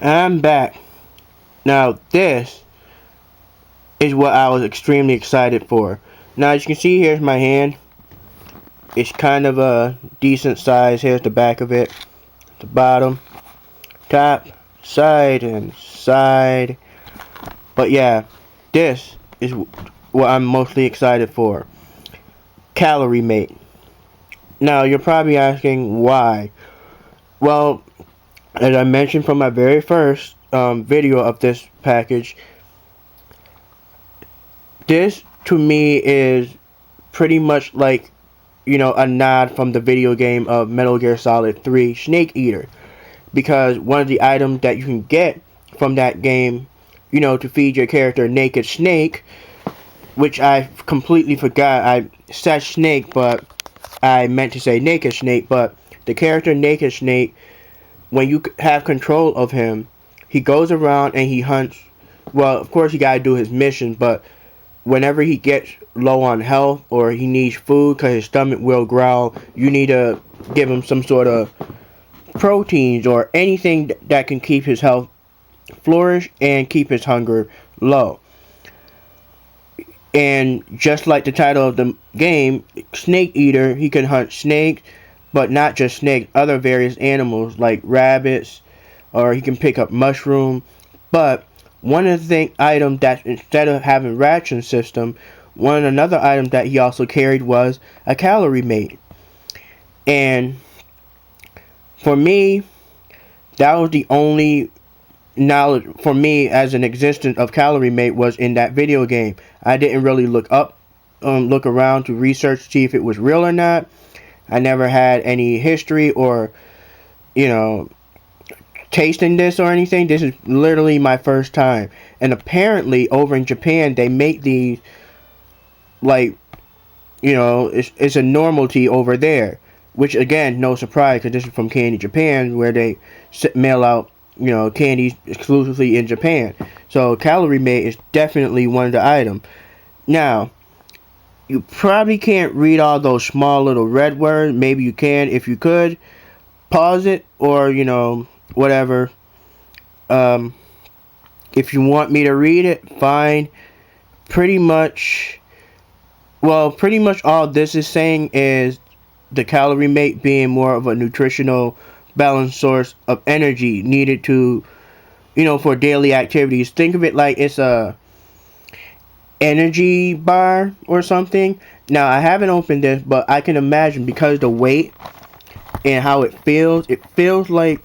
I'm back. Now this is what I was extremely excited for. Now as you can see, here's my hand. It's kind of a decent size. Here's the back of it. The bottom, top, side, and side. But yeah, this is what I'm mostly excited for. Calorie Mate. Now you're probably asking why. Well, as I mentioned from my very first video of this package, this to me is pretty much like, a nod from the video game of Metal Gear Solid 3 SnakeEater, because one of the items that you can get from that game, to feed your character Naked Snake, which I completely forgot. I said Snake, but I meant to say Naked Snake. But the character Naked Snake, when you have control of him, he goes around and he hunts. Well, of course, you gotta do his mission, but whenever he gets low on health or he needs food because his stomach will growl, you need to give him some sort of proteins or anything that can keep his health flourish and keep his hunger low. And just like the title of the game, SnakeEater, he can hunt snakes, but not just snakes, other various animals like rabbits, or he can pick up mushroom. But one of the items that, instead of having ration system, another item that he also carried was a Calorie Mate. And for me, that was the only knowledge for me as an existence of Calorie Mate was in that video game. I didn't really look around to research to see if it was real or not. I never had any history or, tasting this or anything. This is literally my first time. And apparently over in Japan they make these like, it's a normality over there. Which again, no surprise, because this is from Candy Japan, where they mail out, candies exclusively in Japan. So Calorie Mate is definitely one of the items. Now, you probably can't read all those small little red words. Maybe you can. If you could, pause it or, whatever. If you want me to read it, fine. Pretty much all this is saying is the Calorie Mate being more of a nutritional balanced source of energy needed to, for daily activities. Think of it like it's a energy bar or something. Now I haven't opened this, but I can imagine, because the weight and how it feels like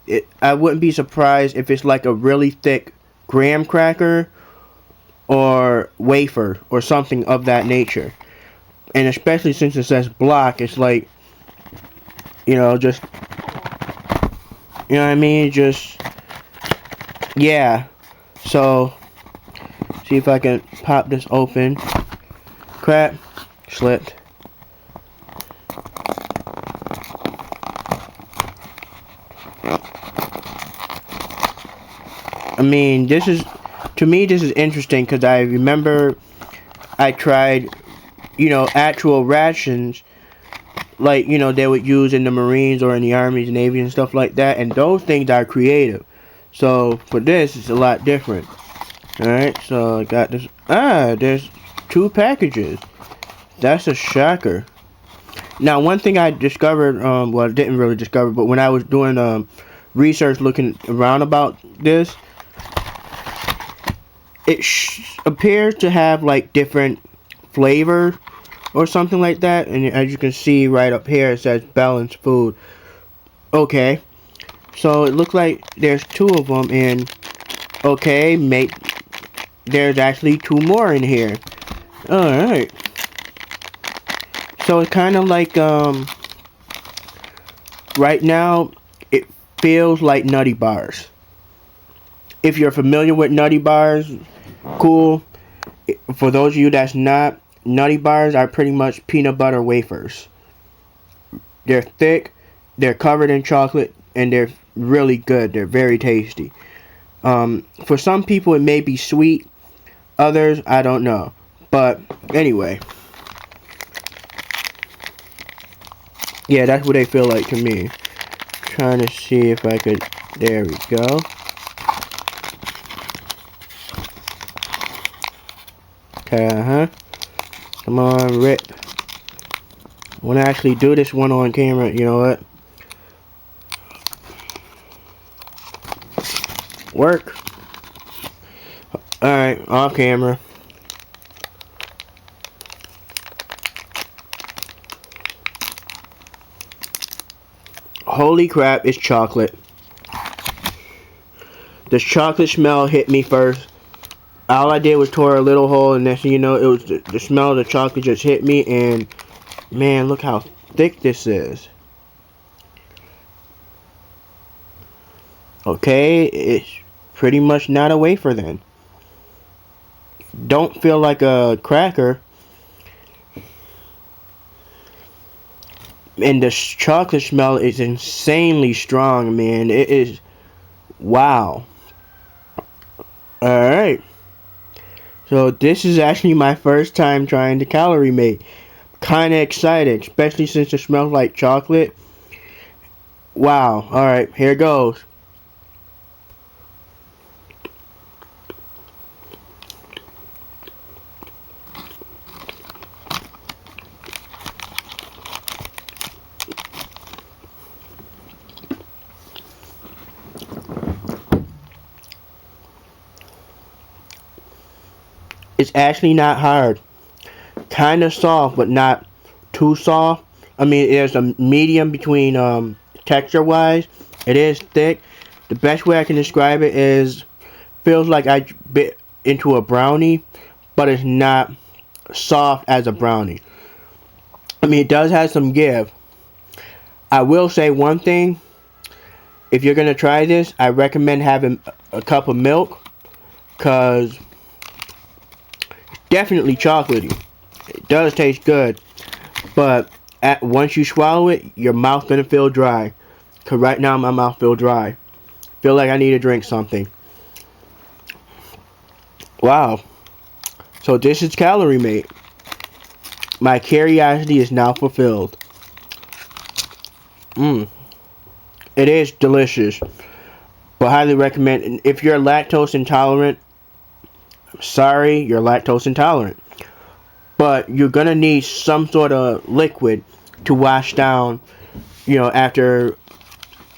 it. I wouldn't be surprised if it's like a really thick graham cracker or wafer or something of that nature. And especially since it says block, it's like, just, what I mean? Just, yeah. So, see if I can pop this open. Crap. Slipped. I mean, to me, this is interesting because I remember I tried, actual rations, like, they would use in the Marines or in the Army, Navy, and stuff like that, and those things are creative. So for this, it's a lot different. Alright, so I got this. There's 2 packages. That's a shocker. Now, one thing I discovered, well, I didn't really discover, but when I was doing research looking around about this, it appears to have like different flavor or something like that. And as you can see right up here, it says balanced food. Okay, so it looks like there's 2 of them, and okay, mate, there's actually 2 more in here. Alright, so it's kind of like right now it feels like Nutty Bars. If you're familiar with Nutty Bars, cool. For those of you that's not, Nutty Bars are pretty much peanut butter wafers. They're thick, they're covered in chocolate, and they're really good. They're very tasty. For some people it may be sweet, others I don't know. But anyway, yeah, that's what they feel like to me. Trying to see if I could, there we go. Okay, come on, Rip. I want to actually do this one on camera. You know what? Work. Alright, off camera. Holy crap, it's chocolate. The chocolate smell hit me first. All I did was tore a little hole, and next thing you know, it was the smell of the chocolate just hit me, and man, look how thick this is. Okay, it's pretty much not a wafer then. Don't feel like a cracker. And the chocolate smell is insanely strong, man. It is, wow. Alright. So this is actually my first time trying the Calorie Mate. Kinda excited, especially since it smells like chocolate. Wow. Alright, here goes. It's actually not hard. Kind of soft, but not too soft. I mean, there's a medium between texture wise. It is thick. The best way I can describe it is feels like I bit into a brownie, but it's not soft as a brownie. I mean, it does have some give. I will say one thing. If you're gonna try this, I recommend having a cup of milk, cause definitely chocolatey. It does taste good, but once you swallow it, your mouth gonna feel dry. Cause right now my mouth feel dry. Feel like I need to drink something. Wow. So this is Calorie Mate. My curiosity is now fulfilled. It is delicious, but highly recommend. If you're lactose intolerant, sorry, you're lactose intolerant. But you're gonna need some sort of liquid to wash down, after,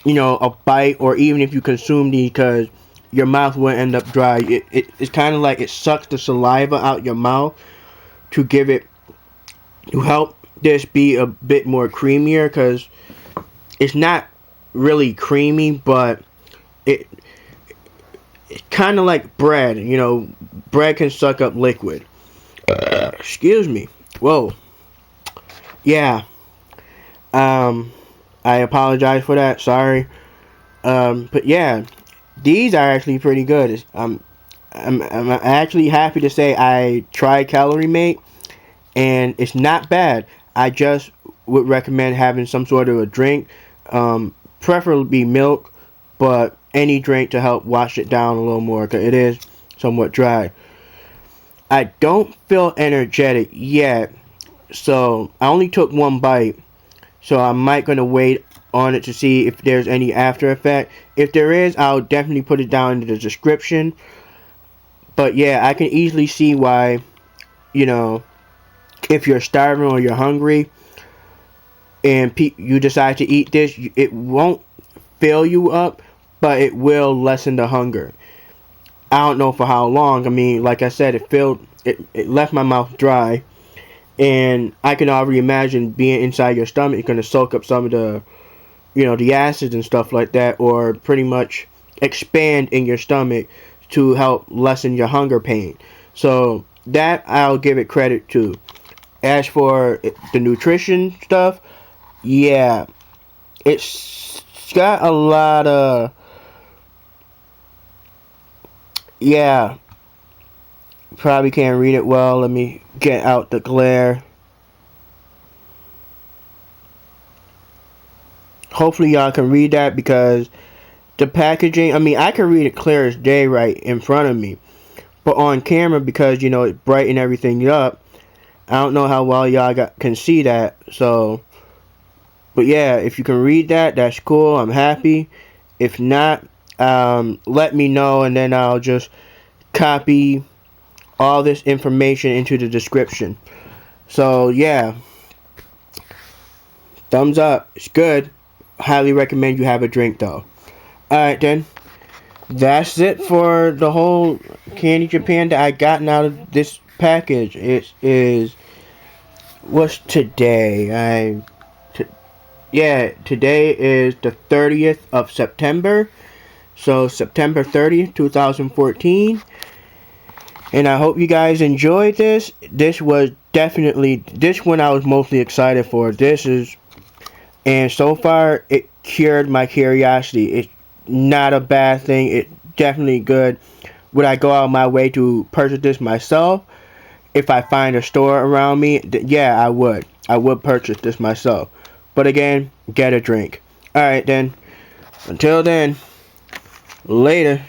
a bite, or even if you consume these, because your mouth will end up dry. It's kind of like it sucks the saliva out your mouth to help this be a bit more creamier, because it's not really creamy, but it's kind of like bread. Bread can suck up liquid. Excuse me. Whoa. Yeah. I apologize for that. Sorry. But yeah, these are actually pretty good. I'm actually happy to say I tried Calorie Mate, and it's not bad. I just would recommend having some sort of a drink, preferably milk, but any drink to help wash it down a little more, because it is somewhat dry. I don't feel energetic yet, so I only took one bite, so I might gonna wait on it to see if there's any after effect. If there is, I'll definitely put it down in the description. But yeah, I can easily see why, if you're starving or you're hungry and you decide to eat this, it won't fill you up, but it will lessen the hunger. I don't know for how long. I mean, like I said, it left my mouth dry, and I can already imagine being inside your stomach, it's gonna soak up some of the, the acids and stuff like that, or pretty much expand in your stomach to help lessen your hunger pain. So that I'll give it credit to. As for the nutrition stuff, yeah, it's got a lot of, yeah, probably can't read it well. Let me get out the glare. Hopefully y'all can read that, because the packaging, I mean, I can read it clear as day right in front of me. But on camera, because, it brightened everything up, I don't know how well y'all can see that. So, but yeah, if you can read that, that's cool. I'm happy. If not, let me know, and then I'll just copy all this information into the description. So yeah, thumbs up. It's good. Highly recommend you have a drink though. Alright then. That's it for the whole Candy Japan that I gotten out of this package. It is, what's today? Yeah, today is the 30th of September. So September 30th, 2014. And I hope you guys enjoyed this. This was definitely, this one I was mostly excited for. And so far it cured my curiosity. It's not a bad thing. It's definitely good. Would I go out of my way to purchase this myself? If I find a store around me, yeah, I would. I would purchase this myself. But again, get a drink. Alright then. Until then, later.